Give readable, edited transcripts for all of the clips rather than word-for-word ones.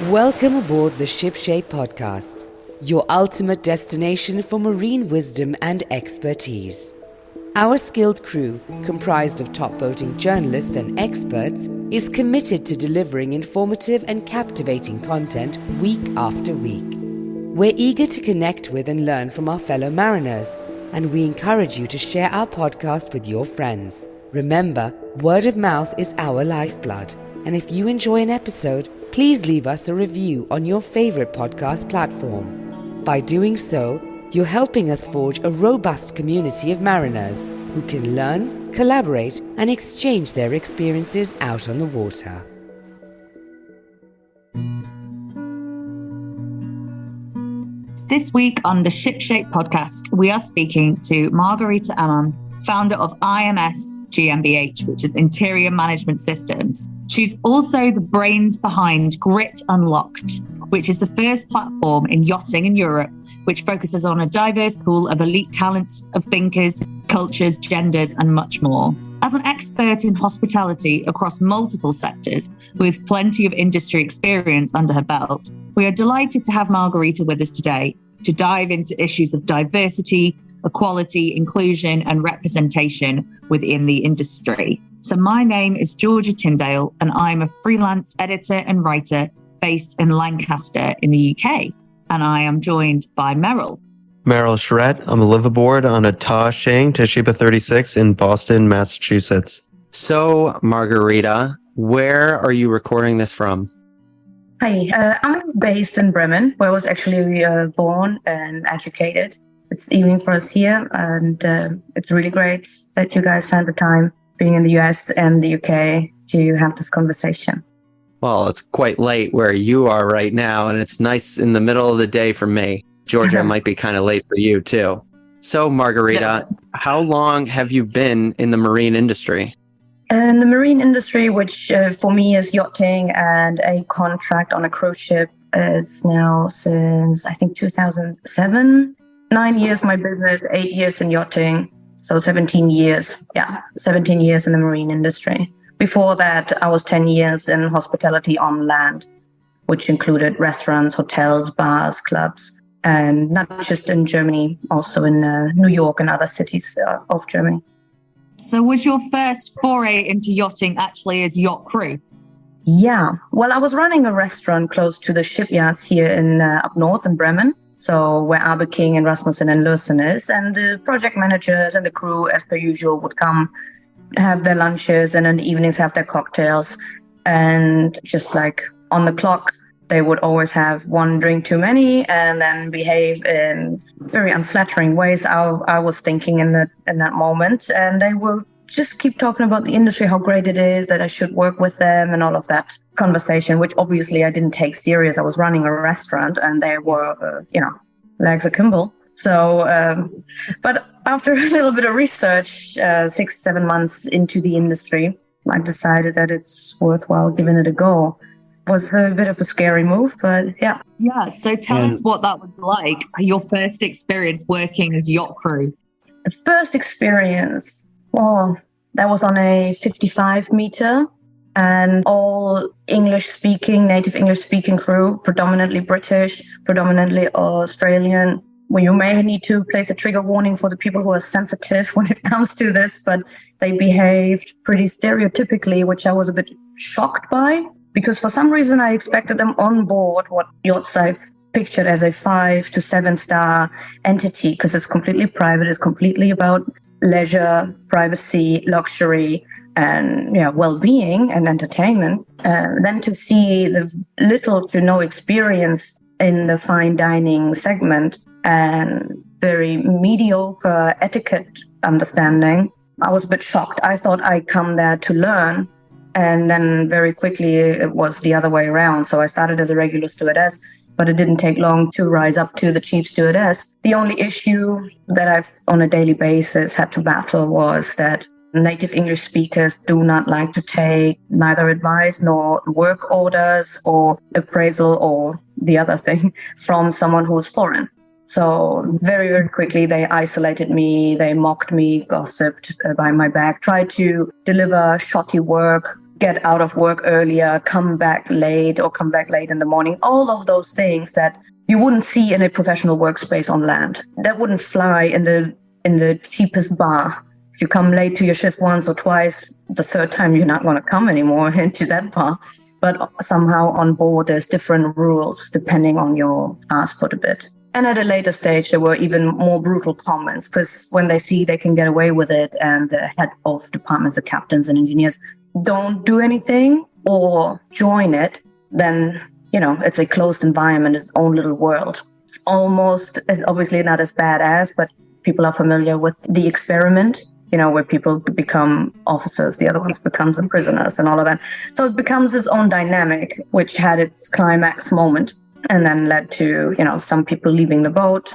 Welcome aboard the Shipshape podcast, your ultimate destination for marine wisdom and expertise. Our skilled crew, comprised of top-voting journalists and experts, is committed to delivering informative and captivating content week after week. We're eager to connect with and learn from our fellow mariners, and we encourage you to share our podcast with your friends. Remember, word of mouth is our lifeblood, and if you enjoy an episode, please leave us a review on your favorite podcast platform. By doing so, you're helping us forge a robust community of mariners who can learn, collaborate, and exchange their experiences out on the water. This week on the Shipshape podcast, we are speaking to Margarita Amam, founder of IMS GmbH, which is Interior Management Systems. She's also the brains behind Grit Unlocked, which is the first platform in yachting in Europe, which focuses on a diverse pool of elite talents of thinkers, cultures, genders, and much more. As an expert in hospitality across multiple sectors, with plenty of industry experience under her belt, we are delighted to have Margarita with us today to dive into issues of diversity, equality, inclusion, and representation within the industry. So my name is Georgia Tyndale, and I'm a freelance editor and writer based in Lancaster in the UK. And I am joined by Meryl. Meryl Charette. I'm a liveaboard on a Shang Toshiba 36 in Boston, Massachusetts. So, Margarita, where are you recording this from? Hi, I'm based in Bremen, where I was actually born and educated. It's evening for us here, and it's really great that you guys found the time, being in the US and the UK, to have this conversation. Well, it's quite late where you are right now, and it's nice in the middle of the day for me. Georgia might be kind of late for you, too. So, Margarita, how long have you been in the marine industry? In the marine industry, which for me is yachting and a contract on a cruise ship, it's now since, I think, 2007. 9 years my business, 8 years in yachting, so 17 years. Yeah, 17 years in the marine industry. Before that, I was 10 years in hospitality on land, which included restaurants, hotels, bars, clubs, and not just in Germany, also in New York and other cities of Germany. So was your first foray into yachting actually as yacht crew? Yeah, well, I was running a restaurant close to the shipyards here in up north in Bremen. So where Abe King and Rasmussen and Lursen is, and the project managers and the crew, as per usual, would come, have their lunches, and in the evenings have their cocktails. And just like on the clock, they would always have one drink too many and then behave in very unflattering ways. I was thinking in that moment, and they would just keep talking about the industry, how great it is, that I should work with them, and all of that conversation, which obviously I didn't take serious. I was running a restaurant, and they were, legs akimbo. So, but after a little bit of research, 6-7 months into the industry, I decided that it's worthwhile giving it a go. It was a bit of a scary move, but yeah. Yeah, so tell us what that was like, your first experience working as yacht crew. The first experience, that was on a 55 meter and all English-speaking, native English-speaking crew, predominantly British, predominantly Australian. Well, you may need to place a trigger warning for the people who are sensitive when it comes to this, but they behaved pretty stereotypically, which I was a bit shocked by, because for some reason I expected them on board what yachts I've pictured as a 5 to 7 star entity, because it's completely private, it's completely about leisure, privacy, luxury, and well-being and entertainment. Then to see the little to no experience in the fine dining segment and very mediocre etiquette understanding, I was a bit shocked. I thought I'd come there to learn, and then very quickly it was the other way around. So I started as a regular stewardess, but it didn't take long to rise up to the chief stewardess. The only issue that I've on a daily basis had to battle was that native English speakers do not like to take neither advice nor work orders or appraisal or the other thing from someone who's foreign. So very, very quickly, they isolated me, they mocked me, gossiped behind my back, tried to deliver shoddy work get out of work earlier, come back late in the morning. All of those things that you wouldn't see in a professional workspace on land. That wouldn't fly in the cheapest bar. If you come late to your shift once or twice, the third time you're not going to come anymore into that bar. But somehow on board, there's different rules depending on your passport a bit. And at a later stage, there were even more brutal comments because when they see they can get away with it and the head of departments, the captains and engineers don't do anything or join it, then, it's a closed environment, its own little world. It's obviously not as badass, but people are familiar with the experiment, where people become officers, the other ones becomes the prisoners and all of that. So it becomes its own dynamic, which had its climax moment and then led to, some people leaving the boat,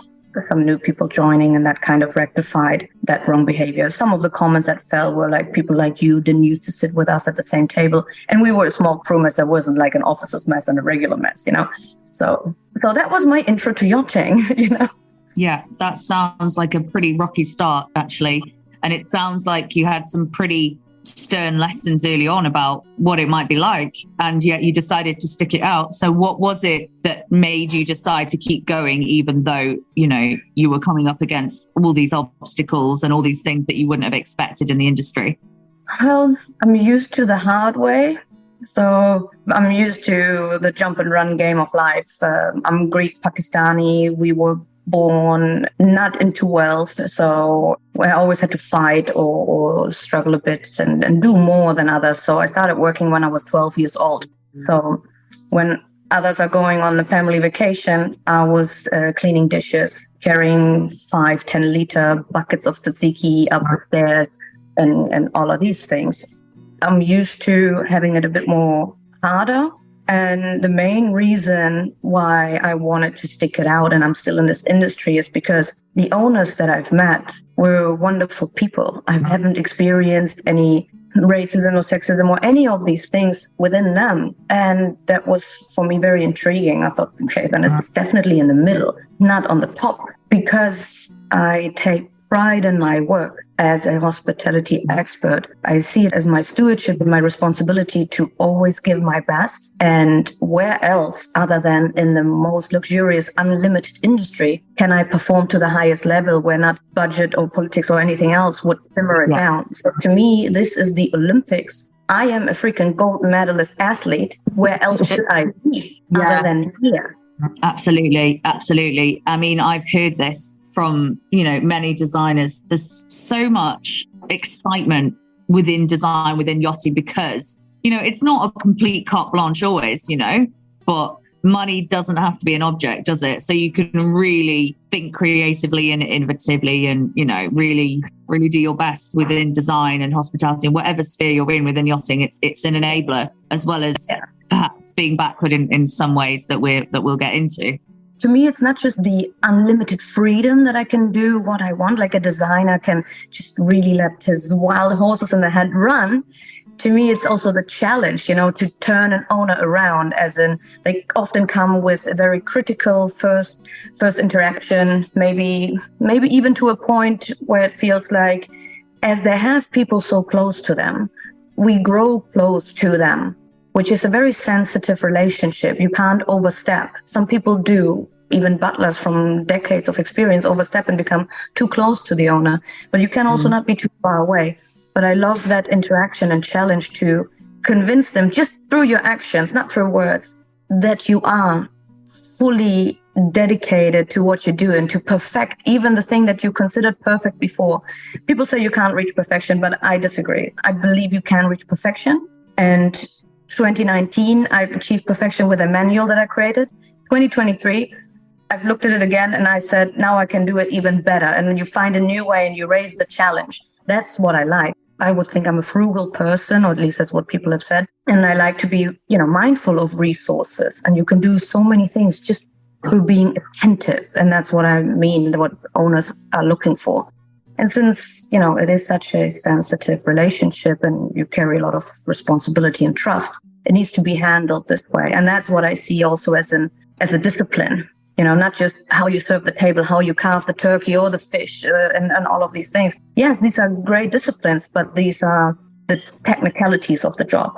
some new people joining, and that kind of rectified that wrong behavior. Some of the comments that fell were like, people like you didn't used to sit with us at the same table. And we were a small crew mess. There wasn't like an officer's mess and a regular mess, So that was my intro to yachting, Yeah, that sounds like a pretty rocky start, actually. And it sounds like you had some pretty stern lessons early on about what it might be like, and yet you decided to stick it out. So what was it that made you decide to keep going, even though, you were coming up against all these obstacles and all these things that you wouldn't have expected in the industry? Well, I'm used to the hard way. So I'm used to the jump and run game of life. I'm Greek Pakistani. We were born not into wealth, so I always had to fight or struggle a bit and do more than others. So I started working when I was 12 years old. So when others are going on the family vacation, I was cleaning dishes, carrying 5-10 liter buckets of tzatziki up the stairs and all of these things. I'm used to having it a bit more harder. And the main reason why I wanted to stick it out and I'm still in this industry is because the owners that I've met were wonderful people. I haven't experienced any racism or sexism or any of these things within them. And that was for me very intriguing. I thought, okay, then it's definitely in the middle, not on the top, because I take pride in my work as a hospitality expert. I see it as my stewardship and my responsibility to always give my best. And where else other than in the most luxurious, unlimited industry can I perform to the highest level where not budget or politics or anything else would simmer it down? So to me, this is the Olympics. I am a freaking gold medalist athlete. Where else should I be other than here? Absolutely. Absolutely. I mean, I've heard this from, many designers. There's so much excitement within design, within yachting, because, it's not a complete carte blanche always, but money doesn't have to be an object, does it? So you can really think creatively and innovatively and, really, really do your best within design and hospitality and whatever sphere you're in within yachting. It's an enabler as well as perhaps being backward in some ways that we'll get into. To me, it's not just the unlimited freedom that I can do what I want, like a designer can just really let his wild horses in the head run. To me, it's also the challenge, to turn an owner around, as in they often come with a very critical first interaction, maybe even to a point where it feels like as they have people so close to them, we grow close to them, which is a very sensitive relationship. You can't overstep. Some people do, even butlers from decades of experience, overstep and become too close to the owner. But you can also not be too far away. But I love that interaction and challenge to convince them just through your actions, not through words, that you are fully dedicated to what you do and to perfect even the thing that you considered perfect before. People say you can't reach perfection, but I disagree. I believe you can reach perfection. And 2019, I've achieved perfection with a manual that I created. 2023, I've looked at it again and I said, now I can do it even better. And when you find a new way and you raise the challenge, that's what I like. I would think I'm a frugal person, or at least that's what people have said. And I like to be, mindful of resources. And you can do so many things just through being attentive. And that's what I mean, what owners are looking for. And since, it is such a sensitive relationship and you carry a lot of responsibility and trust, it needs to be handled this way. And that's what I see also as a discipline, not just how you serve the table, how you carve the turkey or the fish and all of these things. Yes, these are great disciplines, but these are the technicalities of the job.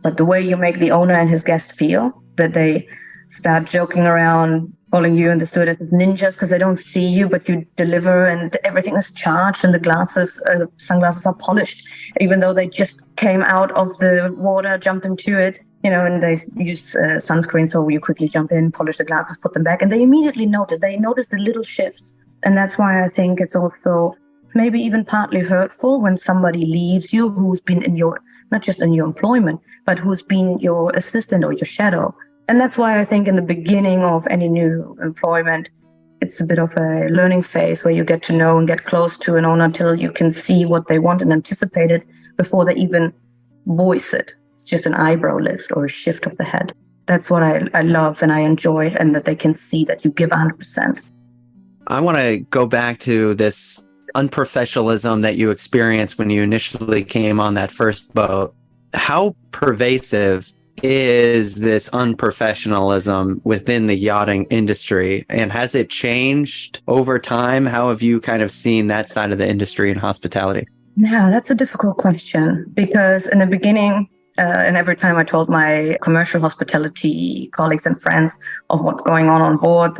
But the way you make the owner and his guest feel, that they start joking around, calling you and the stewardess ninjas because they don't see you, but you deliver and everything is charged and the sunglasses are polished, even though they just came out of the water, jumped into it, and they use sunscreen. So you quickly jump in, polish the glasses, put them back, and they immediately notice the little shifts. And that's why I think it's also maybe even partly hurtful when somebody leaves you who's been in your, not just in your employment, but who's been your assistant or your shadow. And that's why I think in the beginning of any new employment, it's a bit of a learning phase where you get to know and get close to an owner until you can see what they want and anticipate it before they even voice it. It's just an eyebrow lift or a shift of the head. That's what I love and I enjoy, and that they can see that you give 100%. I want to go back to this unprofessionalism that you experienced when you initially came on that first boat. How pervasive is this unprofessionalism within the yachting industry, and has it changed over time? How have you kind of seen that side of the industry in hospitality? Yeah, that's a difficult question, because in the beginning, and every time I told my commercial hospitality colleagues and friends of what's going on board,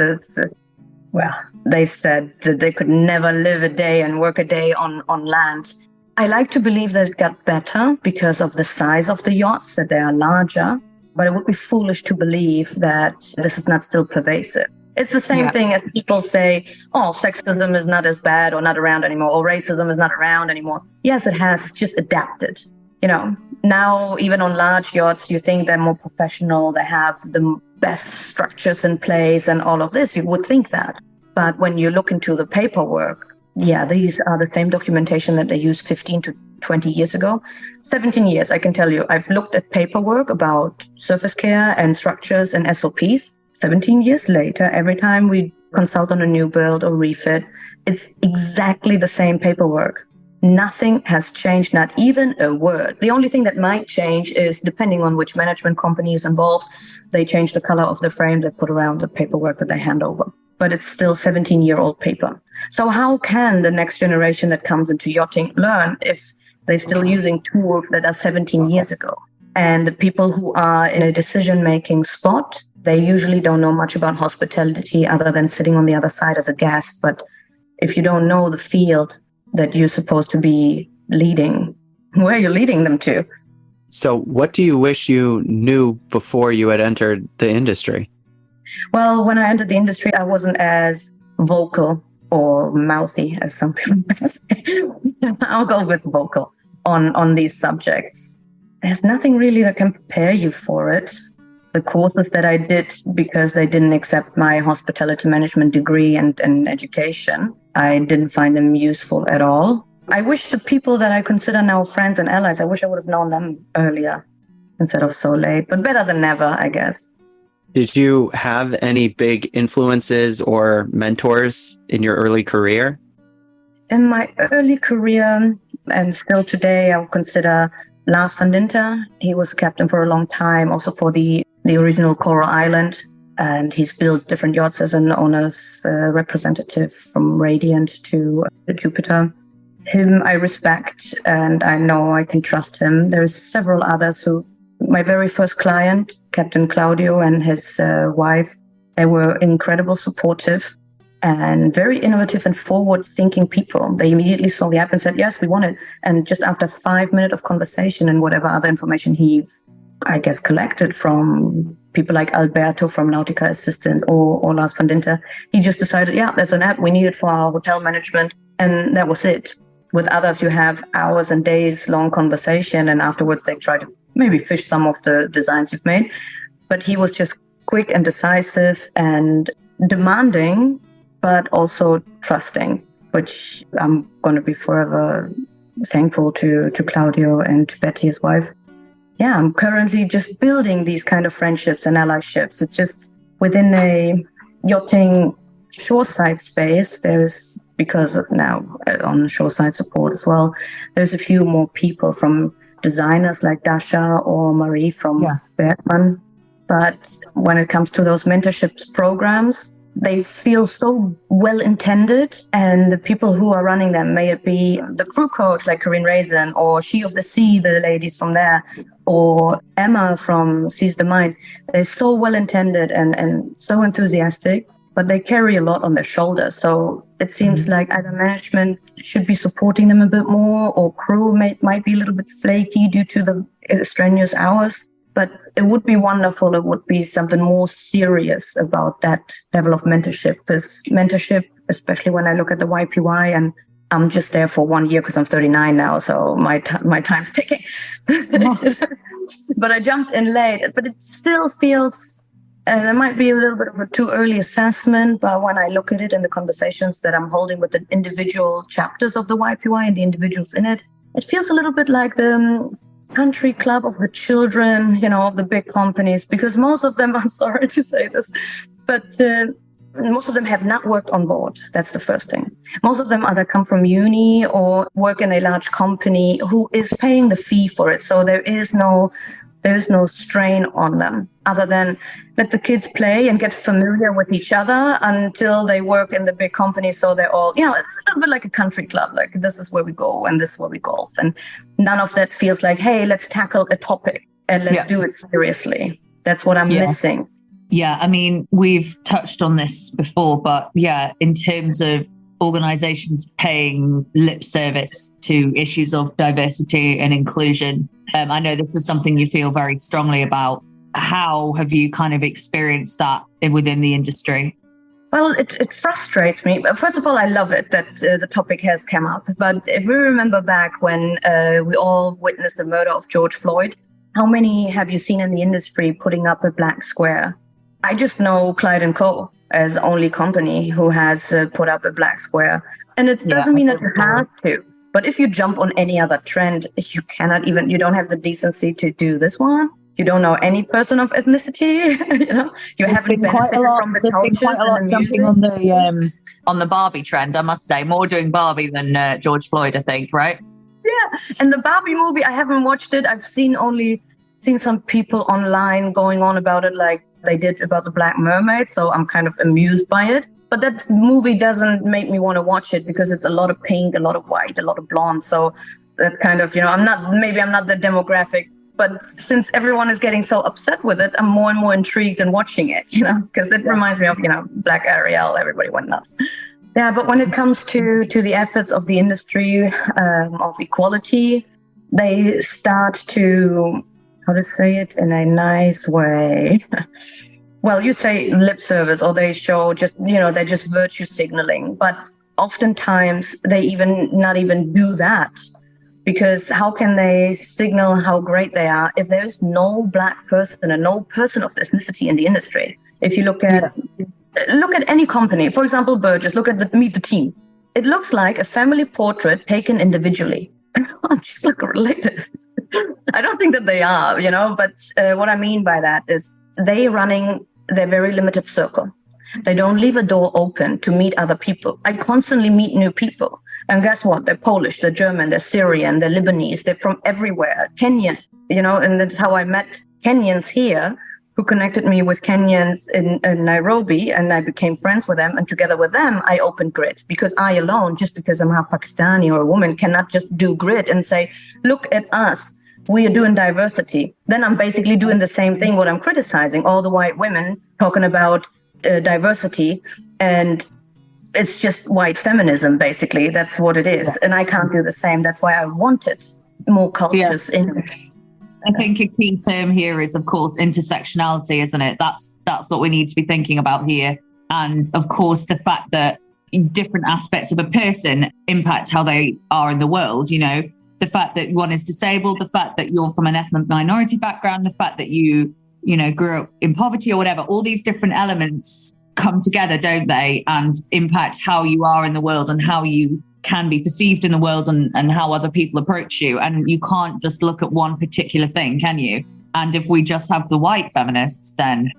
they said that they could never live a day and work a day on land. I like to believe that it got better because of the size of the yachts, that they are larger, but it would be foolish to believe that this is not still pervasive. It's the same thing as people say, sexism is not as bad or not around anymore, or racism is not around anymore. Yes, it has. It's just adapted. Now even on large yachts, you think they're more professional, they have the best structures in place and all of this. You would think that. But when you look into the paperwork, these are the same documentation that they used 15 to 20 years ago. 17 years, I can tell you. I've looked at paperwork about surface care and structures and SOPs. 17 years later, every time we consult on a new build or refit, it's exactly the same paperwork. Nothing has changed, not even a word. The only thing that might change is, depending on which management company is involved, they change the color of the frame they put around the paperwork that they hand over. But it's still 17-year-old paper. So how can the next generation that comes into yachting learn if they're still using tools that are 17 years ago? And the people who are in a decision-making spot, they usually don't know much about hospitality other than sitting on the other side as a guest. But if you don't know the field that you're supposed to be leading, where are you leading them to? So what do you wish you knew before you had entered the industry? Well, when I entered the industry, I wasn't as vocal or mouthy as some people might say. I'll go with vocal on these subjects. There's nothing really that can prepare you for it. The courses that I did, because they didn't accept my hospitality management degree and education, I didn't find them useful at all. I wish the people that I consider now friends and allies, I wish I would have known them earlier instead of so late, but better than never, I guess. Did you have any big influences or mentors in your early career? In my early career, and still today, I would consider Lars van Dinter. He was captain for a long time, also for the original Coral Island. And he's built different yachts as an owner's representative, from Radiant to Jupiter. Him I respect, and I know I can trust him. There's several others who... My very first client, Captain Claudio and his wife, they were incredible, supportive, and very innovative and forward-thinking people. They immediately saw the app and said, yes, we want it. And just after 5 minutes of conversation and whatever other information he, I guess, collected from people like Alberto from Nautica Assistant or Lars van Dinter, he just decided, there's an app, we need it for our hotel management. And that was it. With others, you have hours and days long conversation, and afterwards they try to maybe fish some of the designs you've made. But he was just quick and decisive and demanding, but also trusting, which I'm going to be forever thankful to Claudio and to Betty, his wife. I'm currently just building these kind of friendships and allyships. It's just within a yachting shoreside space, there's, because of now on shoreside support as well, there's a few more people, from designers like Dasha or Marie from Bergman. But when it comes to those mentorships programs, they feel so well intended, and the people who are running them, may it be the crew coach like Corinne Raisin or She of the Sea, the ladies from there, or Emma from Seize the Mind. They're so well-intended and so enthusiastic, but they carry a lot on their shoulders. So it seems like either management should be supporting them a bit more, or crew might be a little bit flaky due to the strenuous hours. But it would be wonderful. It would be something more serious about that level of mentorship, because mentorship, especially when I look at the YPY, and I'm just there for 1 year because I'm 39 now, so my time's ticking. But I jumped in late, but it still feels, and it might be a little bit of a too early assessment, but when I look at it in the conversations that I'm holding with the individual chapters of the YPY and the individuals in it, it feels a little bit like the country club of the children, of the big companies, because most of them, I'm sorry to say this, but most of them have not worked on board. That's the first thing. Most of them either come from uni or work in a large company who is paying the fee for it. So there is no strain on them other than let the kids play and get familiar with each other until they work in the big company. So they're all, it's a little bit like a country club. Like, this is where we go and this is where we golf. And none of that feels like, hey, let's tackle a topic and let's do it seriously. That's what I'm missing. Yeah, I mean, we've touched on this before, but in terms of organizations paying lip service to issues of diversity and inclusion, I know this is something you feel very strongly about. How have you kind of experienced that within the industry? Well, it frustrates me. First of all, I love it that the topic has come up. But if we remember back when we all witnessed the murder of George Floyd, how many have you seen in the industry putting up a black square? I just know Clyde & Co. as the only company who has put up a black square. And it doesn't mean that you have to. But if you jump on any other trend, you don't have the decency to do this one. You don't know any person of ethnicity. You haven't benefited from the culture. There's been quite a lot jumping on the Barbie trend, I must say. More doing Barbie than George Floyd, I think, right? Yeah, and the Barbie movie, I haven't watched it. I've seen some people online going on about it, like they did about the Black Mermaid. So I'm kind of amused by it. But that movie doesn't make me want to watch it because it's a lot of pink, a lot of white, a lot of blonde. So that kind of, I'm not the demographic, but since everyone is getting so upset with it, I'm more and more intrigued in watching it, because it reminds me of, Black Ariel, everybody went nuts. Yeah, but when it comes to the efforts of the industry of equality, they start to, how to say it in a nice way. Well, you say lip service, or they show they're just virtue signaling. But oftentimes they not even do that, because how can they signal how great they are if there's no black person and no person of ethnicity in the industry? If you look at any company, for example, Burgess, look at Meet the Team. It looks like a family portrait taken individually. I'm just related. I don't think that they are, but what I mean by that is they running their very limited circle. They don't leave a door open to meet other people. I constantly meet new people. And guess what? They're Polish, they're German, they're Syrian, they're Lebanese, they're from everywhere. Kenyan, and that's how I met Kenyans here, who connected me with Kenyans in Nairobi, and I became friends with them. And together with them, I opened Grid, because I alone, just because I'm half Pakistani or a woman, cannot just do Grid and say, look at us. We are doing diversity. Then I'm basically doing the same thing, what I'm criticizing, all the white women talking about diversity, and it's just white feminism, basically. That's what it is. And I can't do the same. That's why I wanted more cultures in it. I think a key term here is, of course, intersectionality, isn't it? That's what we need to be thinking about here. And of course, the fact that different aspects of a person impact how they are in the world, the fact that one is disabled, the fact that you're from an ethnic minority background, the fact that you grew up in poverty or whatever, all these different elements come together, don't they? And impact how you are in the world and how you can be perceived in the world and how other people approach you. And you can't just look at one particular thing, can you? And if we just have the white feminists, then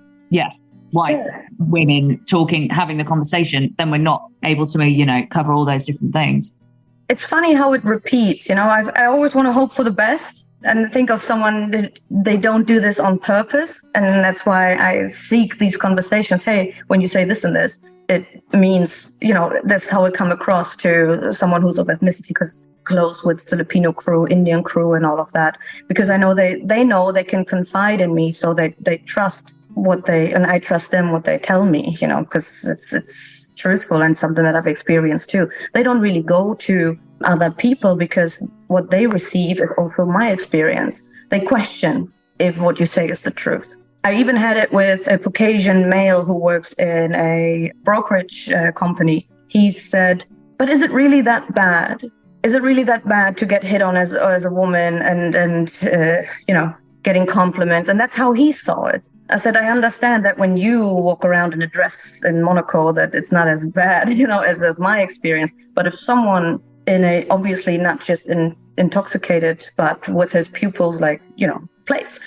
white women having the conversation, then we're not able to, cover all those different things. It's funny how it repeats, I always want to hope for the best and think of someone that they don't do this on purpose. And that's why I seek these conversations. Hey, when you say this and this, it means, that's how it come across to someone who's of ethnicity, because close with Filipino crew, Indian crew, and all of that, because I know they know they can confide in me, so they trust and I trust them what they tell me, because it's truthful and something that I've experienced too. They don't really go to other people because what they receive is also my experience. They question if what you say is the truth. I even had it with a Caucasian male who works in a brokerage company. He said, but is it really that bad? Is it really that bad to get hit on as a woman and getting compliments? And that's how he saw it. I said, I understand that when you walk around in a dress in Monaco, that it's not as bad, as my experience. But if someone obviously not just intoxicated, but with his pupils like, plates,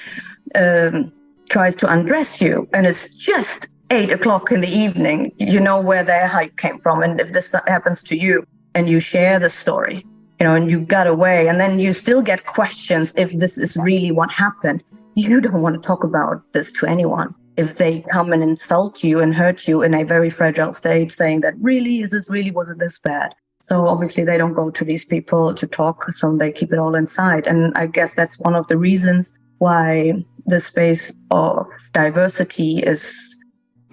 tries to undress you, and it's just 8:00 in the evening, you know where their hype came from. And if this happens to you and you share the story, and you got away, and then you still get questions if this is really what happened, you don't want to talk about this to anyone. If they come and insult you and hurt you in a very fragile state, saying that was it this bad? So obviously they don't go to these people to talk, so they keep it all inside. And I guess that's one of the reasons why the space of diversity is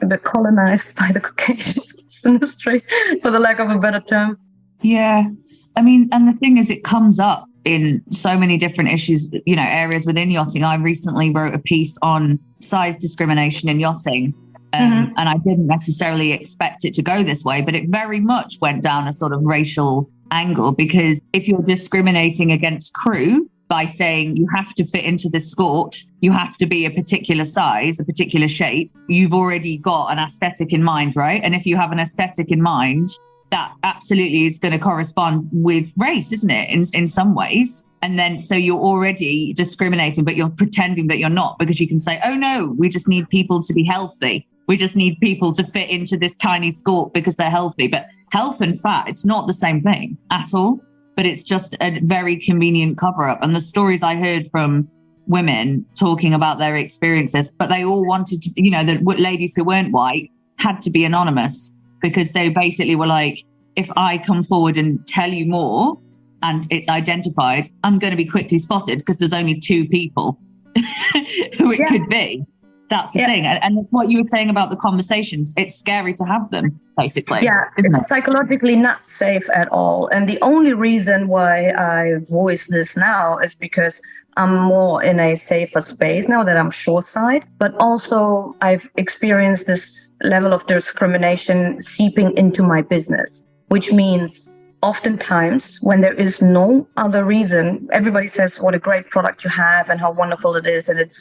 a bit colonized by the Caucasian industry, for the lack of a better term. Yeah. I mean, and the thing is, it comes up in so many different issues, areas within yachting. I recently wrote a piece on size discrimination in yachting. And I didn't necessarily expect it to go this way, but it very much went down a sort of racial angle, because if you're discriminating against crew by saying you have to fit into this skirt, you have to be a particular size, a particular shape, you've already got an aesthetic in mind, right? And if you have an aesthetic in mind, that absolutely is going to correspond with race, isn't it? In some ways. And then so you're already discriminating, but you're pretending that you're not, because you can say, oh no, we just need people to be healthy. We just need people to fit into this tiny skirt because they're healthy. But health and fat, it's not the same thing at all. But it's just a very convenient cover up. And the stories I heard from women talking about their experiences, but they all wanted to, the ladies who weren't white had to be anonymous, because they basically were like, if I come forward and tell you more and it's identified, I'm going to be quickly spotted because there's only two people who it could be. That's the thing. And it's what you were saying about the conversations. It's scary to have them, basically. Yeah, isn't it? Psychologically not safe at all. And the only reason why I voice this now is because I'm more in a safer space now that I'm shoreside, but also I've experienced this level of discrimination seeping into my business, which means oftentimes when there is no other reason, everybody says what a great product you have and how wonderful it is, and it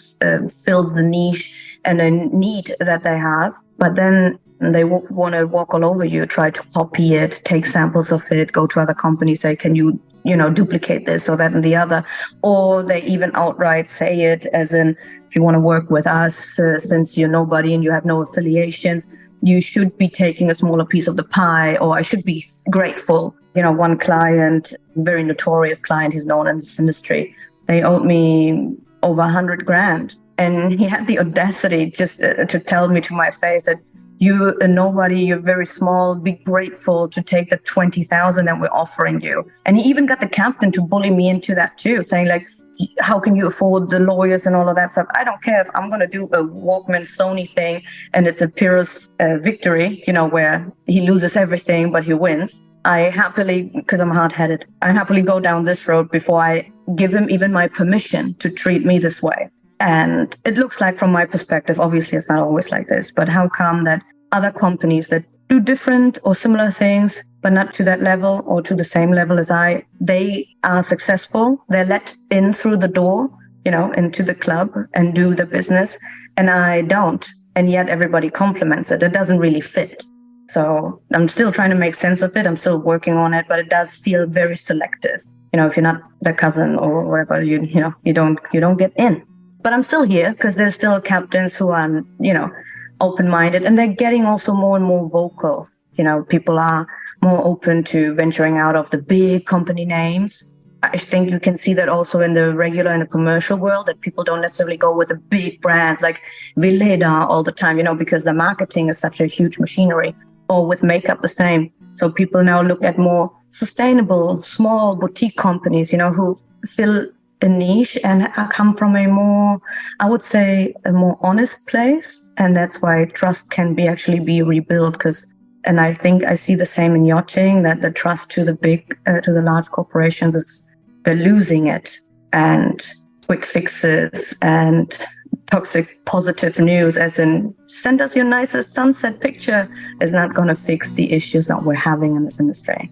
fills the niche and a need that they have. But then they want to walk all over you, try to copy it, take samples of it, go to other companies, say, can you duplicate this or that and the other. Or they even outright say it as in, if you want to work with us, since you're nobody and you have no affiliations, you should be taking a smaller piece of the pie, or I should be grateful. One client, very notorious client, he's known in this industry, they owed me over 100 grand. And he had the audacity just to tell me to my face that you're a nobody, you're very small, be grateful to take the 20,000 that we're offering you. And he even got the captain to bully me into that too, saying like, how can you afford the lawyers and all of that stuff? I don't care if I'm going to do a Walkman Sony thing and it's a Pyrrhus victory, where he loses everything, but he wins. I happily, because I'm hard-headed, I happily go down this road before I give him even my permission to treat me this way. And it looks like, from my perspective, obviously it's not always like this, but how come that other companies that do different or similar things, but not to that level or to the same level as they are successful, they're let in through the door, into the club and do the business, and I don't. And yet everybody compliments it. It doesn't really fit. So I'm still trying to make sense of it. I'm still working on it, but it does feel very selective. If you're not their cousin or whatever, you don't get in. But I'm still here because there's still captains who are, open-minded, and they're getting also more and more vocal. People are more open to venturing out of the big company names. I think you can see that also in the regular and the commercial world, that people don't necessarily go with the big brands like Veleda all the time, because the marketing is such a huge machinery, or with makeup the same. So people now look at more sustainable, small boutique companies, who fill a niche and come from a more, I would say, a more honest place. And that's why trust can actually be rebuilt. And I think I see the same in yachting, that the trust to the large corporations they're losing it. And quick fixes and toxic positive news, as in send us your nicest sunset picture, is not going to fix the issues that we're having in this industry.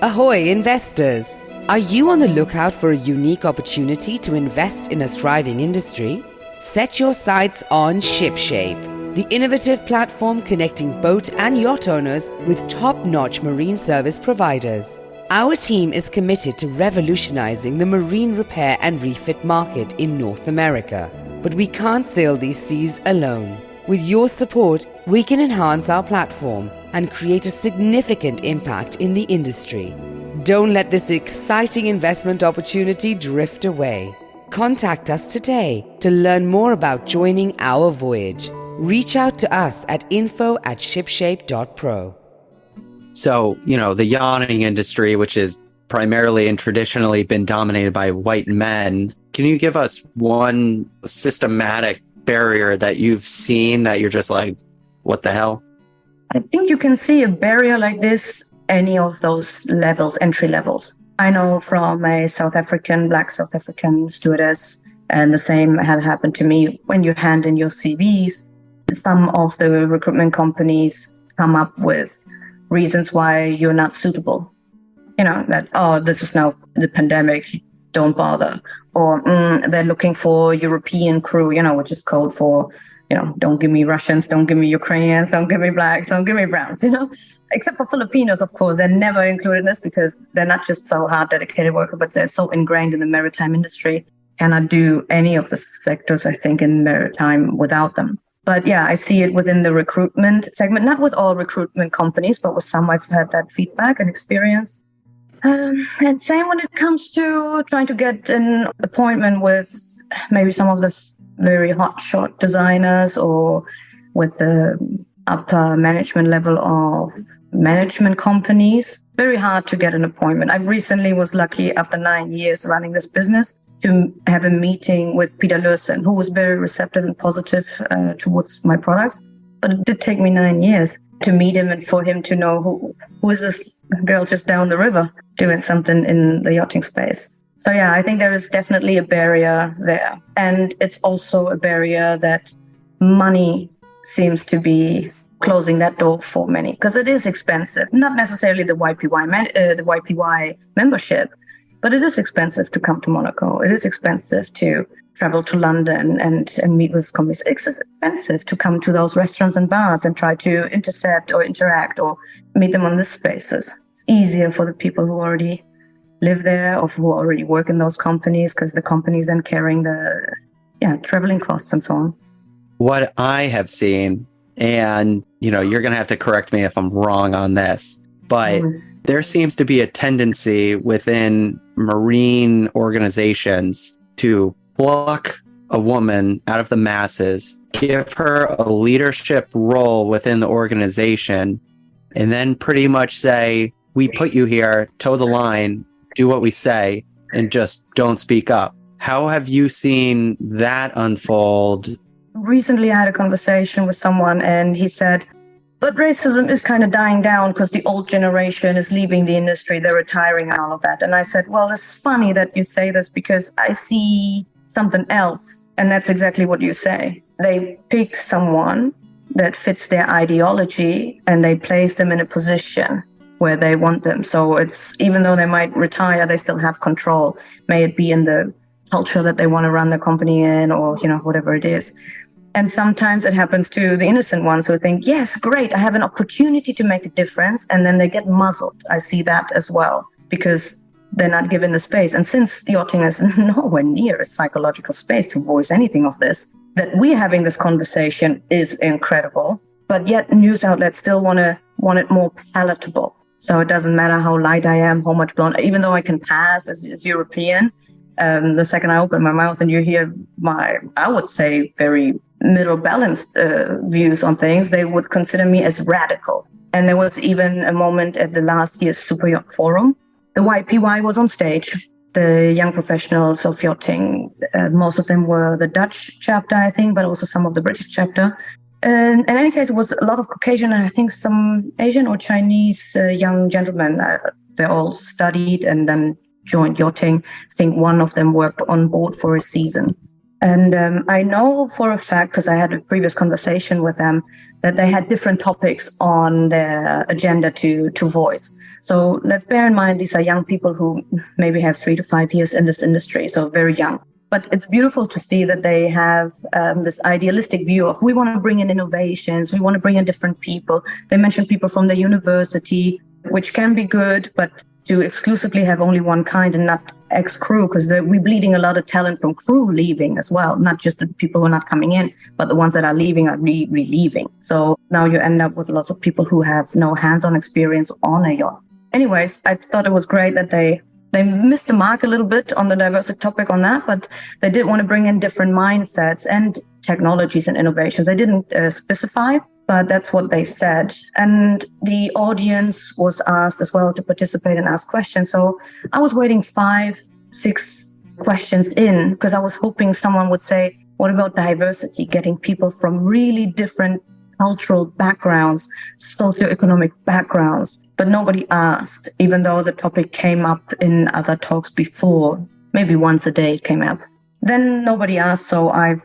Ahoy, investors! Are you on the lookout for a unique opportunity to invest in a thriving industry? Set your sights on ShipShape, the innovative platform connecting boat and yacht owners with top-notch marine service providers. Our team is committed to revolutionizing the marine repair and refit market in North America. But we can't sail these seas alone. With your support, we can enhance our platform and create a significant impact in the industry. Don't let this exciting investment opportunity drift away. Contact us today to learn more about joining our voyage. Reach out to us at info@shipshape.pro. So, the yachting industry, which is primarily and traditionally been dominated by white men, can you give us one systematic barrier that you've seen that you're just like, what the hell? I think you can see a barrier like this, any of those levels, entry levels. I know from a Black South African stewardess, and the same had happened to me. When you hand in your CVs, some of the recruitment companies come up with reasons why you're not suitable. This is now the pandemic, don't bother. Or they're looking for European crew, which is code for, don't give me Russians, don't give me Ukrainians, don't give me blacks, don't give me browns, Except for Filipinos, of course, they're never included in this because they're not just so hard, dedicated worker, but they're so ingrained in the maritime industry. Cannot do any of the sectors, I think, in maritime without them. But yeah, I see it within the recruitment segment, not with all recruitment companies, but with some I've had that feedback and experience. And same when it comes to trying to get an appointment with maybe some of the very hotshot designers or with the upper management level of management companies. Very hard to get an appointment. I recently was lucky after 9 years running this business to have a meeting with Peter Lursen, who was very receptive and positive towards my products. But it did take me 9 years to meet him and for him to know who is this girl just down the river doing something in the yachting space. So yeah, I think there is definitely a barrier there. And it's also a barrier that money seems to be closing that door for many, because it is expensive. Not necessarily the YPY membership, but it is expensive to come to Monaco. It is expensive to travel to London and meet with companies. It's expensive to come to those restaurants and bars and try to intercept or interact or meet them on these spaces. It's easier for the people who already live there or who already work in those companies, because the companies then carrying the traveling costs and so on. What I have seen, and you're going to have to correct me if I'm wrong on this, but there seems to be a tendency within marine organizations to pluck a woman out of the masses, give her a leadership role within the organization, and then pretty much say, we put you here, toe the line, do what we say, and just don't speak up. How have you seen that unfold? Recently, I had a conversation with someone and he said, but racism is kind of dying down because the old generation is leaving the industry, they're retiring and all of that. And I said, well, it's funny that you say this because I see something else. And that's exactly what you say. They pick someone that fits their ideology and they place them in a position where they want them. So it's, even though they might retire, they still have control. May it be in the culture that they want to run the company in or, whatever it is. And sometimes it happens to the innocent ones who think, yes, great, I have an opportunity to make a difference. And then they get muzzled. I see that as well, because they're not given the space. And since yachting is nowhere near a psychological space to voice anything of this, that we're having this conversation is incredible. But yet news outlets still want it more palatable. So it doesn't matter how light I am, how much blonde, even though I can pass as European, The second I open my mouth and you hear my, I would say, very middle balanced views on things, they would consider me as radical. And there was even a moment at the last year's SuperYacht Forum. The YPY was on stage. The young professionals of yachting, most of them were the Dutch chapter, I think, but also some of the British chapter. In any case, it was a lot of Caucasian and I think some Asian or Chinese young gentlemen. They all studied and then joined yachting. I think one of them worked on board for a season. And I know for a fact, because I had a previous conversation with them, that they had different topics on their agenda to voice. So let's bear in mind, these are young people who maybe have 3 to 5 years in this industry, so very young. But it's beautiful to see that they have this idealistic view of, we want to bring in innovations, we want to bring in different people. They mentioned people from the university, which can be good, but to exclusively have only one kind and not ex-crew, because we're bleeding a lot of talent from crew leaving as well, not just the people who are not coming in, but the ones that are leaving are leaving. So now you end up with lots of people who have no hands-on experience on a yacht. Anyways, I thought it was great that they missed the mark a little bit on the diversity topic on that, but they did want to bring in different mindsets and technologies and innovations. They didn't specify, but that's what they said. And the audience was asked as well to participate and ask questions. So I was waiting 5, 6 questions in because I was hoping someone would say, what about diversity? Getting people from really different cultural backgrounds, socioeconomic backgrounds, but nobody asked, even though the topic came up in other talks before. Maybe once a day it came up. Then nobody asked, so I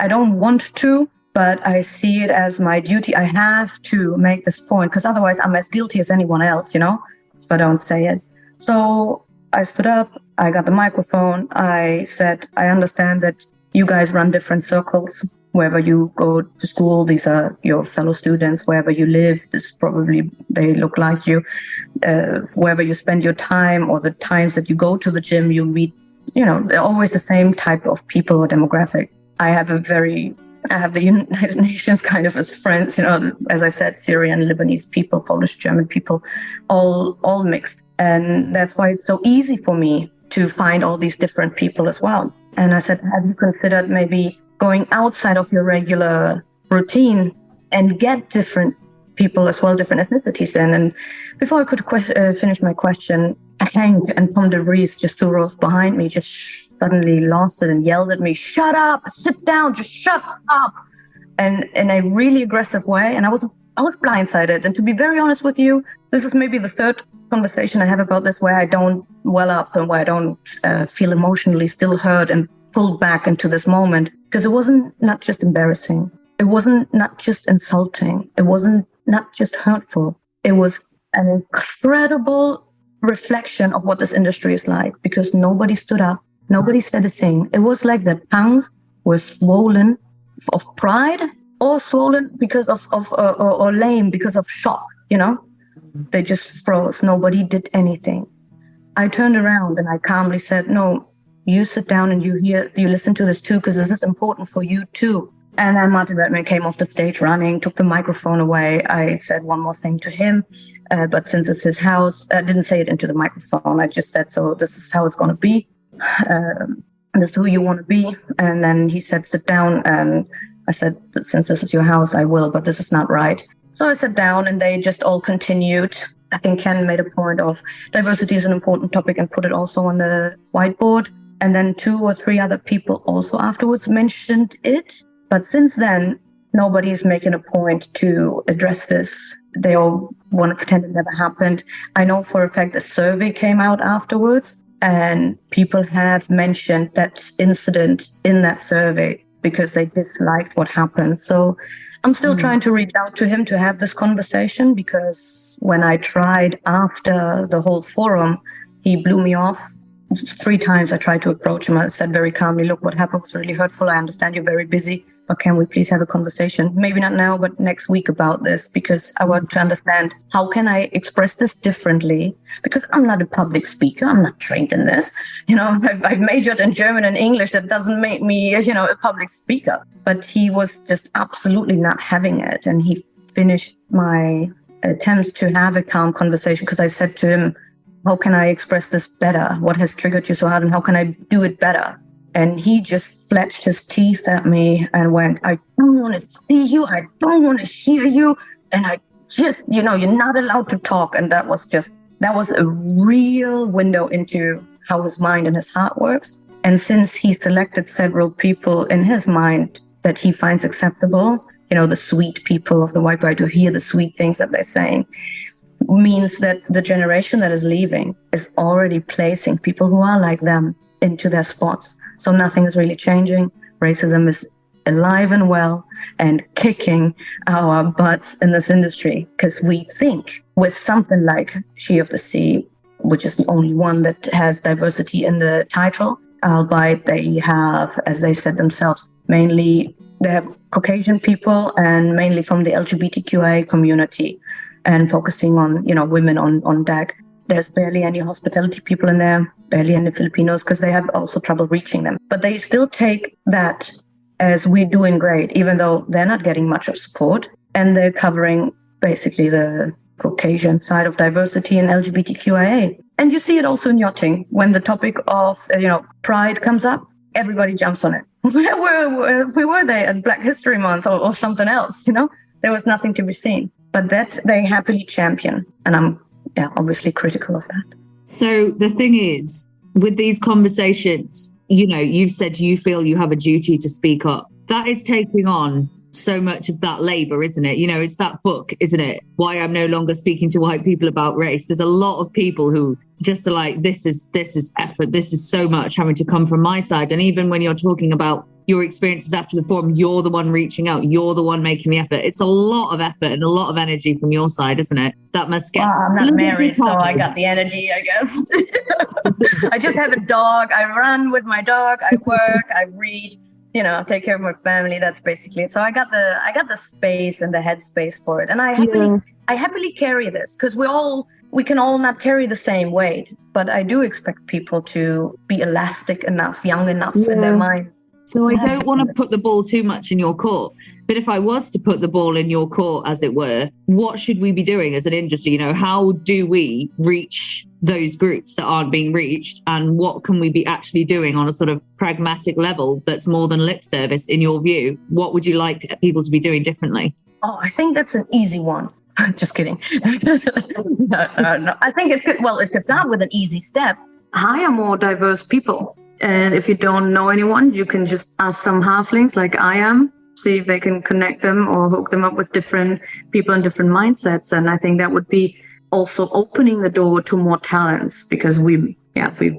don't want to, but I see it as my duty. I have to make this point because otherwise I'm as guilty as anyone else, if I don't say it. So I stood up, I got the microphone, I said, I understand that you guys run different circles. Wherever you go to school, these are your fellow students. Wherever you live, they look like you. Wherever you spend your time or the times that you go to the gym, you meet, they're always the same type of people or demographic. I have the United Nations kind of as friends, as I said, Syrian, Lebanese people, Polish, German people, all mixed. And that's why it's so easy for me to find all these different people as well. And I said, have you considered maybe going outside of your regular routine and get different people as well, different ethnicities in? And before I could finish my question, Hank and Tom DeVries, just 2 rows behind me, just suddenly lost it and yelled at me, shut up, sit down, just shut up. And in a really aggressive way. And I was blindsided. And to be very honest with you, this is maybe the 3rd conversation I have about this where I don't well up and where I don't feel emotionally still hurt and pulled back into this moment, because it wasn't not just embarrassing. It wasn't not just insulting. It wasn't not just hurtful. It was an incredible reflection of what this industry is like, because nobody stood up. Nobody said a thing. It was like the tongues were swollen of pride or swollen because of or lame because of shock, They just froze. Nobody did anything. I turned around and I calmly said, no, you sit down and you listen to this too, because this is important for you too. And then Martin Redman came off the stage running, took the microphone away. I said one more thing to him, but since it's his house, I didn't say it into the microphone. I just said, so this is how it's going to be. This is who you want to be. And then he said, sit down. And I said, since this is your house, I will, but this is not right. So I sat down and they just all continued. I think Ken made a point of diversity is an important topic and put it also on the whiteboard. And then 2 or 3 other people also afterwards mentioned it. But since then, nobody is making a point to address this. They all want to pretend it never happened. I know for a fact a survey came out afterwards and people have mentioned that incident in that survey because they disliked what happened. So I'm still trying to reach out to him to have this conversation, because when I tried after the whole forum, he blew me off. 3 times I tried to approach him. I said very calmly, look, what happened was really hurtful. I understand you're very busy, but can we please have a conversation? Maybe not now, but next week about this, because I want to understand how can I express this differently, because I'm not a public speaker. I'm not trained in this. I've majored in German and English. That doesn't make me, a public speaker. But he was just absolutely not having it. And he finished my attempts to have a calm conversation, because I said to him, how can I express this better? What has triggered you so hard and how can I do it better? And he just flexed his teeth at me and went, I don't want to see you. I don't want to hear you. And I just, you're not allowed to talk. And that was a real window into how his mind and his heart works. And since he selected several people in his mind that he finds acceptable, the sweet people of the white bride, to hear the sweet things that they're saying, means that the generation that is leaving is already placing people who are like them into their spots. So nothing is really changing. Racism is alive and well and kicking our butts in this industry because we think with something like She of the Sea, which is the only one that has diversity in the title, albeit they have, as they said themselves, they have Caucasian people and mainly from the LGBTQIA community and focusing on, women on deck. There's barely any hospitality people in there, barely any Filipinos, because they have also trouble reaching them. But they still take that as we're doing great, even though they're not getting much of support. And they're covering basically the Caucasian side of diversity and LGBTQIA. And you see it also in yachting. When the topic of, pride comes up, everybody jumps on it. Where were they at Black History Month or something else? There was nothing to be seen. But that they happily champion. And I'm obviously critical of that. So the thing is, with these conversations, you've said you feel you have a duty to speak up. That is taking on so much of that labor, isn't it? It's that book, isn't it? Why I'm no longer speaking to white people about race. There's a lot of people who just are like, this is effort. This is so much having to come from my side. And even when you're talking about your experiences after the forum, you're the one reaching out. You're the one making the effort. It's a lot of effort and a lot of energy from your side, isn't it? That must get... Well, I'm not married, so I got the energy, I guess. I just have a dog. I run with my dog. I work. I read. Take care of my family. That's basically it. So I got the space and the headspace for it, and I happily carry this because we can all not carry the same weight, but I do expect people to be elastic enough, young enough in their mind. So I don't want to put the ball too much in your court, but if I was to put the ball in your court, as it were, what should we be doing as an industry? How do we reach those groups that aren't being reached, and what can we be actually doing on a sort of pragmatic level that's more than lip service in your view? What would you like people to be doing differently? Oh, I think that's an easy one. Just kidding. No. I think it could start with an easy step. Hire more diverse people. And if you don't know anyone, you can just ask some halflings like I am, see if they can connect them or hook them up with different people and different mindsets. And I think that would be also opening the door to more talents because we've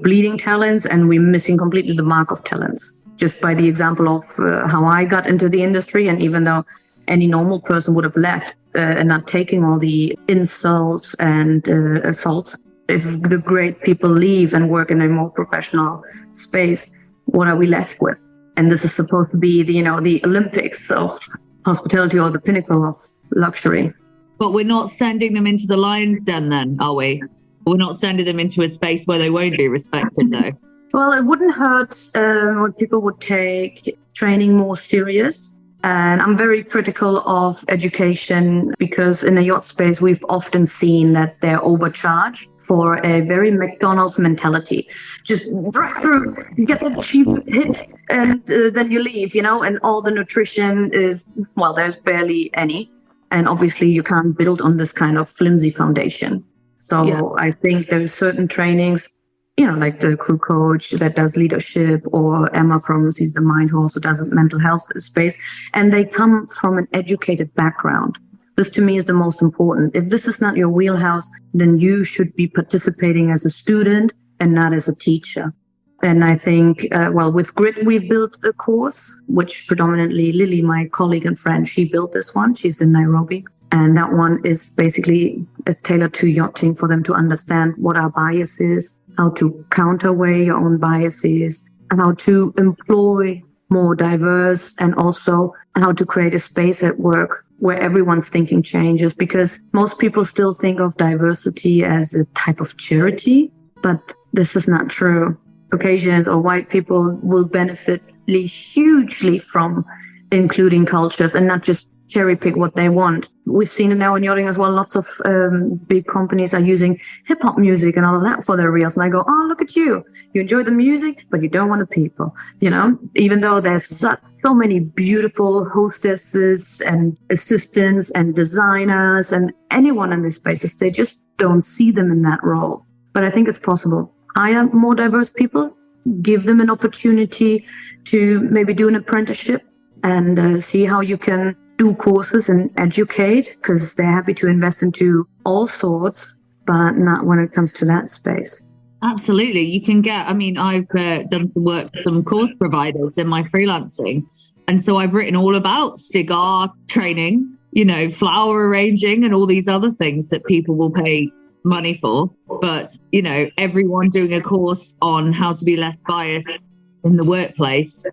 bleeding talents and we're missing completely the mark of talents. Just by the example of how I got into the industry, and even though any normal person would have left and not taking all the insults and assaults, if the great people leave and work in a more professional space, what are we left with? And this is supposed to be the Olympics of hospitality or the pinnacle of luxury. But we're not sending them into the lion's den then, are we? We're not sending them into a space where they won't be respected though. Well, it wouldn't hurt when people would take training more serious. And I'm very critical of education because in the yacht space, we've often seen that they're overcharged for a very McDonald's mentality. Just drive through, get that cheap hit, and then you leave, and all the nutrition is, there's barely any. And obviously you can't build on this kind of flimsy foundation. So I think there's certain trainings, like the crew coach that does leadership, or Emma from Seize the Mind, who also does mental health space. And they come from an educated background. This to me is the most important. If this is not your wheelhouse, then you should be participating as a student and not as a teacher. And I think, with Grit, we've built a course, which predominantly Lily, my colleague and friend, she built this one. She's in Nairobi. And that one is basically, it's tailored to yachting for them to understand what our bias is, how to counterweigh your own biases, and how to employ more diverse, and also how to create a space at work where everyone's thinking changes. Because most people still think of diversity as a type of charity, but this is not true. Caucasians or white people will benefit hugely from including cultures and not just cherry pick what they want. we've seen it now in yachting as well. Lots of big companies are using hip hop music and all of that for their reels. And I go, oh, look at you. You enjoy the music, but you don't want the people, you know, even though there's so many beautiful hostesses and assistants and designers and anyone in these spaces, they just don't see them in that role. But I think it's possible. Hire more diverse people, give them an opportunity to maybe do an apprenticeship and see how you can do courses and educate, because they're happy to invest into all sorts, but not when it comes to that space. Absolutely. You can get, I mean, I've done some work with some course providers in my freelancing. And so I've written all about cigar training, you know, flower arranging and all these other things that people will pay money for. But, you know, everyone doing a course on how to be less biased in the workplace,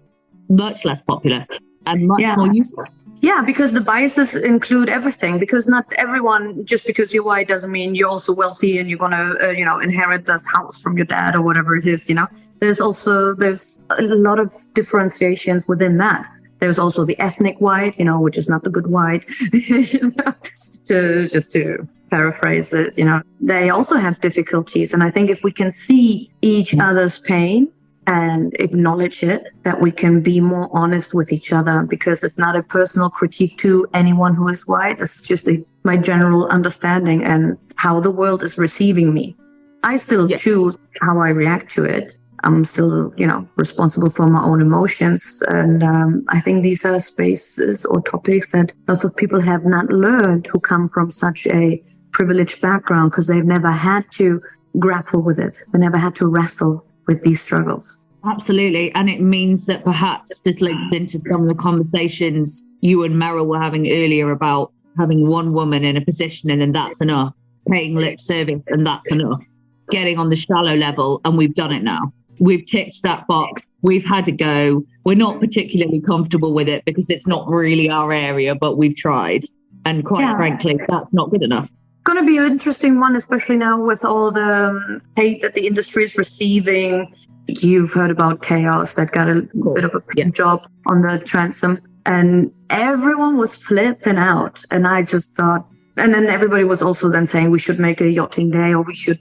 much less popular and much more useful. Yeah, because the biases include everything, because not everyone, just because you're white doesn't mean you're also wealthy and you're going to, inherit this house from your dad or whatever it is, you know. There's a lot of differentiations within that. There's also the ethnic white, you know, which is not the good white, to paraphrase it, you know. They also have difficulties. And I think if we can see each other's pain and acknowledge it, that we can be more honest with each other, because it's not a personal critique to anyone who is white. It's just my general understanding and how the world is receiving me. I still choose how I react to it. I'm still, responsible for my own emotions. And I think these are spaces or topics that lots of people have not learned who come from such a privileged background, because they've never had to grapple with it. They never had to wrestle with these struggles. Absolutely. And it means that perhaps this links into some of the conversations you and Meryl were having earlier about having one woman in a position and then that's enough, paying lip service and that's enough, getting on the shallow level, and we've done it now. We've ticked that box. We've had to go. We're not particularly comfortable with it because it's not really our area, but we've tried. And quite frankly, that's not good enough. Going to be an interesting one, especially now with all the hate that the industry is receiving. You've heard about Chaos that got a bit of a job on the transom, and everyone was flipping out. And I just thought, and then everybody was also then saying we should make a yachting day, or we should,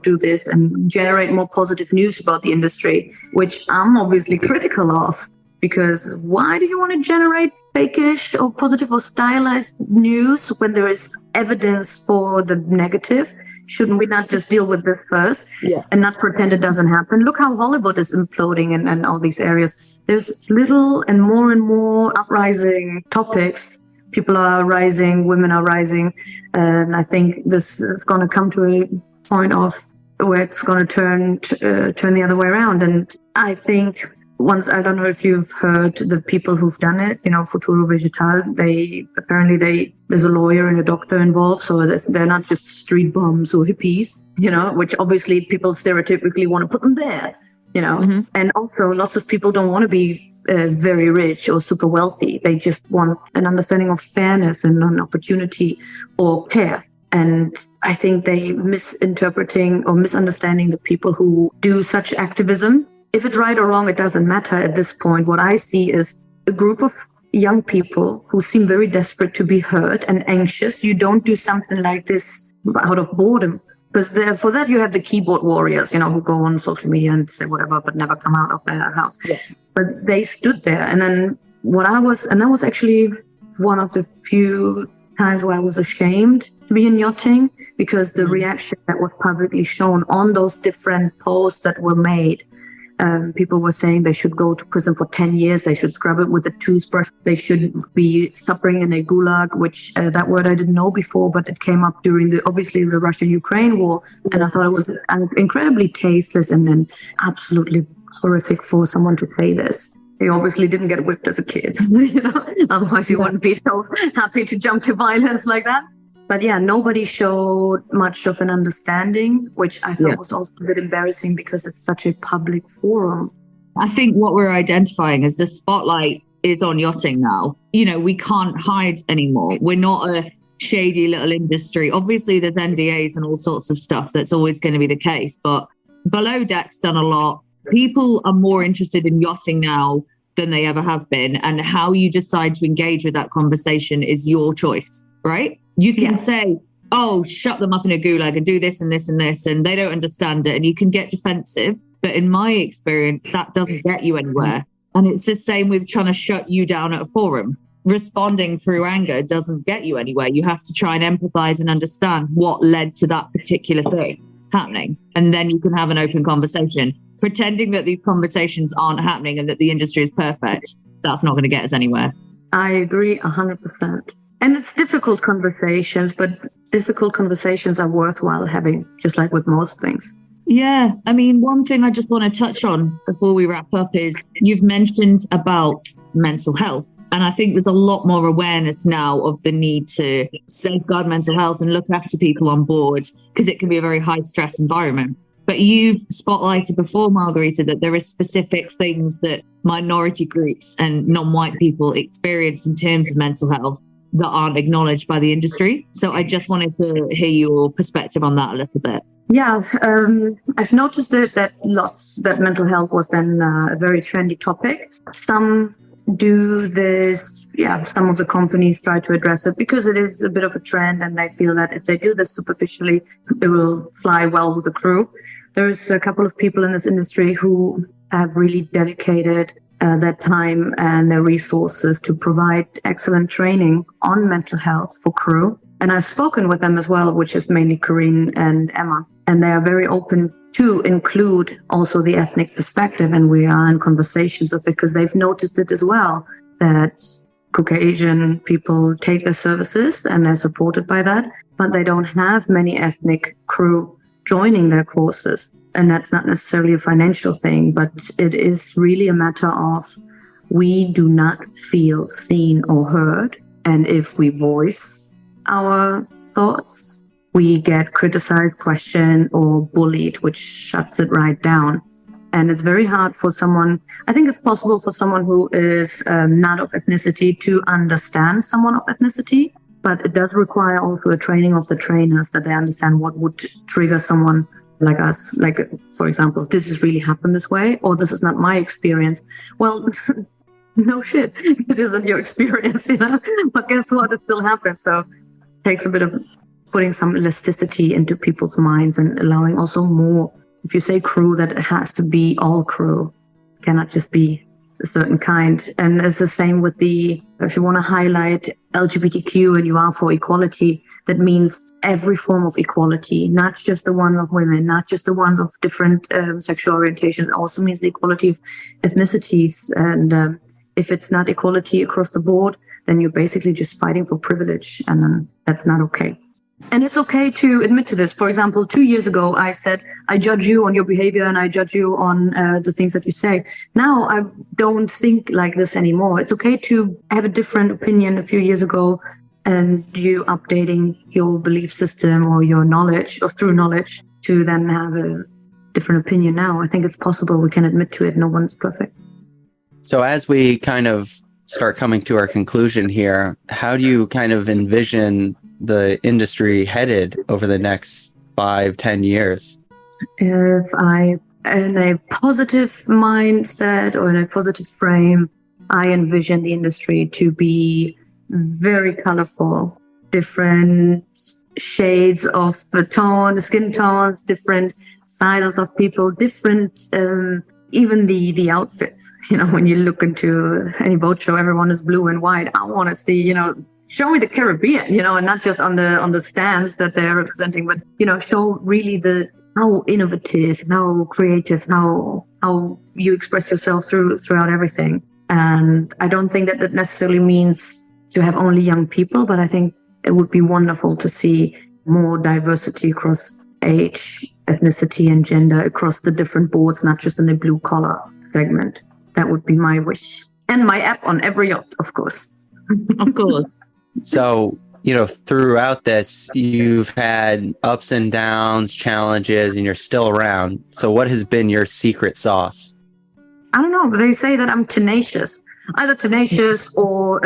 do this and generate more positive news about the industry, which I'm obviously critical of, because why do you want to generate fakeish or positive or stylized news when there is evidence for the negative? Shouldn't we not just deal with this first and not pretend it doesn't happen? Look how Hollywood is imploding and all these areas. There's little and more uprising topics. People are rising, women are rising. And I think this is going to come to a point of where it's going to turn the other way around. And I think I don't know if you've heard the people who've done it, Futuro Vegetal, there's a lawyer and a doctor involved. So they're not just street bums or hippies, which obviously people stereotypically want to put them there, And also lots of people don't want to be very rich or super wealthy. They just want an understanding of fairness and an opportunity or care. And I think they misinterpreting or misunderstanding the people who do such activism. If it's right or wrong, it doesn't matter at this point. What I see is a group of young people who seem very desperate to be heard and anxious. You don't do something like this out of boredom, because for that you have the keyboard warriors, who go on social media and say whatever, but never come out of their house. Yes. But they stood there. And then that was actually one of the few times where I was ashamed to be in yachting, because the reaction that was publicly shown on those different posts that were made, people were saying they should go to prison for 10 years. They should scrub it with a toothbrush. They should be suffering in a gulag, which that word I didn't know before, but it came up during the Russia-Ukraine war. And I thought it was incredibly tasteless and then absolutely horrific for someone to say this. He obviously didn't get whipped as a kid, otherwise he wouldn't be so happy to jump to violence like that. But nobody showed much of an understanding, which I thought was also a bit embarrassing because it's such a public forum. I think what we're identifying is the spotlight is on yachting now. We can't hide anymore. We're not a shady little industry. Obviously, there's NDAs and all sorts of stuff. That's always going to be the case. But Below Deck's done a lot. People are more interested in yachting now than they ever have been. And how you decide to engage with that conversation is your choice, right? You can say, oh, shut them up in a gulag and do this and this and this, and they don't understand it. And you can get defensive. But in my experience, that doesn't get you anywhere. And it's the same with trying to shut you down at a forum. Responding through anger doesn't get you anywhere. You have to try and empathize and understand what led to that particular thing happening. And then you can have an open conversation. Pretending that these conversations aren't happening and that the industry is perfect, that's not going to get us anywhere. I agree 100%. And it's difficult conversations, but difficult conversations are worthwhile having, just like with most things. Yeah, I mean, one thing I just want to touch on before we wrap up is you've mentioned about mental health. And I think there's a lot more awareness now of the need to safeguard mental health and look after people on board, because it can be a very high stress environment. But you've spotlighted before, Margarita, that there are specific things that minority groups and non-white people experience in terms of mental health that aren't acknowledged by the industry. So I just wanted to hear your perspective on that a little bit. Yeah, I've noticed that mental health was then a very trendy topic. Some do this, some of the companies try to address it because it is a bit of a trend, and they feel that if they do this superficially, it will fly well with the crew. There's a couple of people in this industry who have really dedicated their time and their resources to provide excellent training on mental health for crew. And I've spoken with them as well, which is mainly Corinne and Emma. And they are very open to include also the ethnic perspective. And we are in conversations of it because they've noticed it as well, that Caucasian people take their services and they're supported by that, but they don't have many ethnic crew joining their courses. And that's not necessarily a financial thing, but it is really a matter of we do not feel seen or heard. And if we voice our thoughts, we get criticized, questioned, or bullied, which shuts it right down. And it's very hard for someone, I think it's possible for someone who is not of ethnicity to understand someone of ethnicity, but it does require also a training of the trainers that they understand what would trigger someone like us. Like, for example, this has really happened this way, or this is not my experience. Well, no shit, it isn't your experience, but guess what? It still happens. So it takes a bit of putting some elasticity into people's minds and allowing also more. If you say crew, that it has to be all crew, it cannot just be a certain kind. And it's the same with if you want to highlight LGBTQ and you are for equality, that means every form of equality, not just the one of women, not just the ones of different sexual orientations. It also means the equality of ethnicities. And if it's not equality across the board, then you're basically just fighting for privilege, and that's not okay. And it's okay to admit to this. For example, 2 years ago, I said, I judge you on your behavior and I judge you on the things that you say. Now, I don't think like this anymore. It's okay to have a different opinion a few years ago, and you updating your belief system or your knowledge, or through knowledge, to then have a different opinion now. I think it's possible. We can admit to it. No one's perfect. So as we kind of start coming to our conclusion here, how do you kind of envision the industry headed over the next 5-10 years? If I, in a positive mindset or in a positive frame, I envision the industry to be very colorful, different shades of the skin tones, different sizes of people, different, even the outfits. When you look into any boat show, everyone is blue and white. I want to see, show me the Caribbean, and not just on the stands that they're representing, but, show really how innovative, how creative, how you express yourself throughout everything. And I don't think that necessarily means to have only young people, but I think it would be wonderful to see more diversity across age, ethnicity, and gender across the different boards, not just in the blue collar segment. That would be my wish. And my app on every yacht, of course. Of course. So, throughout this, you've had ups and downs, challenges, and you're still around. So what has been your secret sauce? I don't know. They say that I'm tenacious. Either tenacious or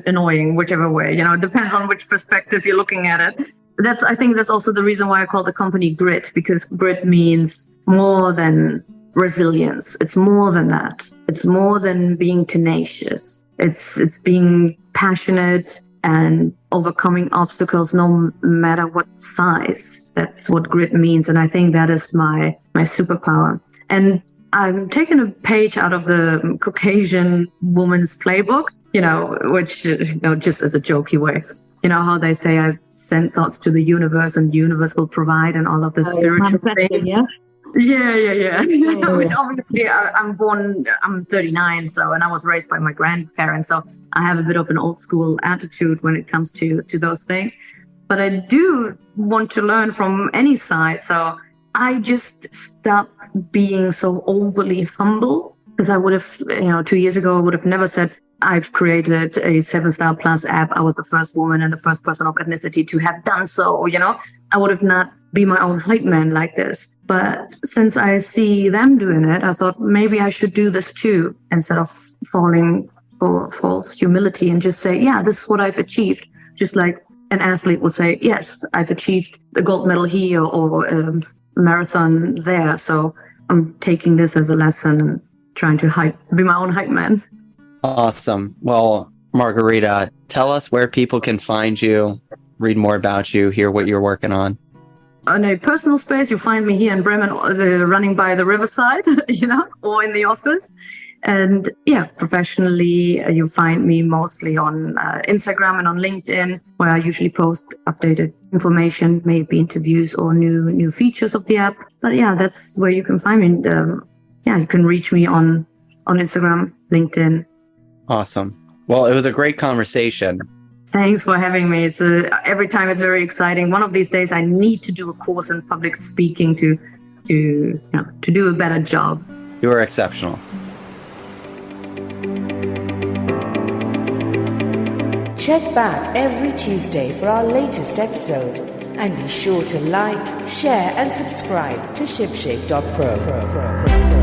annoying, whichever way. It depends on which perspective you're looking at it. I think that's also the reason why I call the company Grit, because grit means more than resilience. It's more than that. It's more than being tenacious. It's being passionate and overcoming obstacles no matter what size. That's what grit means. And I think that is my superpower. And I'm taking a page out of the Caucasian woman's playbook, which, just as a jokey way, how they say I send thoughts to the universe and the universe will provide and all of the spiritual things. Yeah. Yeah. Which obviously I'm 39, and I was raised by my grandparents, so I have a bit of an old school attitude when it comes to those things. But I do want to learn from any side, so I just stopped being so overly humble, because I would have, 2 years ago, I would have never said, I've created a 7-star plus app. I was the first woman and the first person of ethnicity to have done so, I would have not be my own hype man like this. But since I see them doing it, I thought maybe I should do this too, instead of falling for false humility and just say, yeah, this is what I've achieved. Just like an athlete would say, yes, I've achieved a gold medal here or a marathon there. So I'm taking this as a lesson and trying to be my own hype man. Awesome. Well, Margarita, tell us where people can find you, read more about you, hear what you're working on. On a personal space, you find me here in Bremen, running by the riverside, or in the office. And professionally, you find me mostly on Instagram and on LinkedIn, where I usually post updated information, maybe interviews or new features of the app. But that's where you can find me. You can reach me on Instagram, LinkedIn. Awesome. Well, it was a great conversation. Thanks for having me. It's every time it's very exciting. One of these days, I need to do a course in public speaking to do a better job. You are exceptional. Check back every Tuesday for our latest episode, and be sure to like, share, and subscribe to shipshape.pro.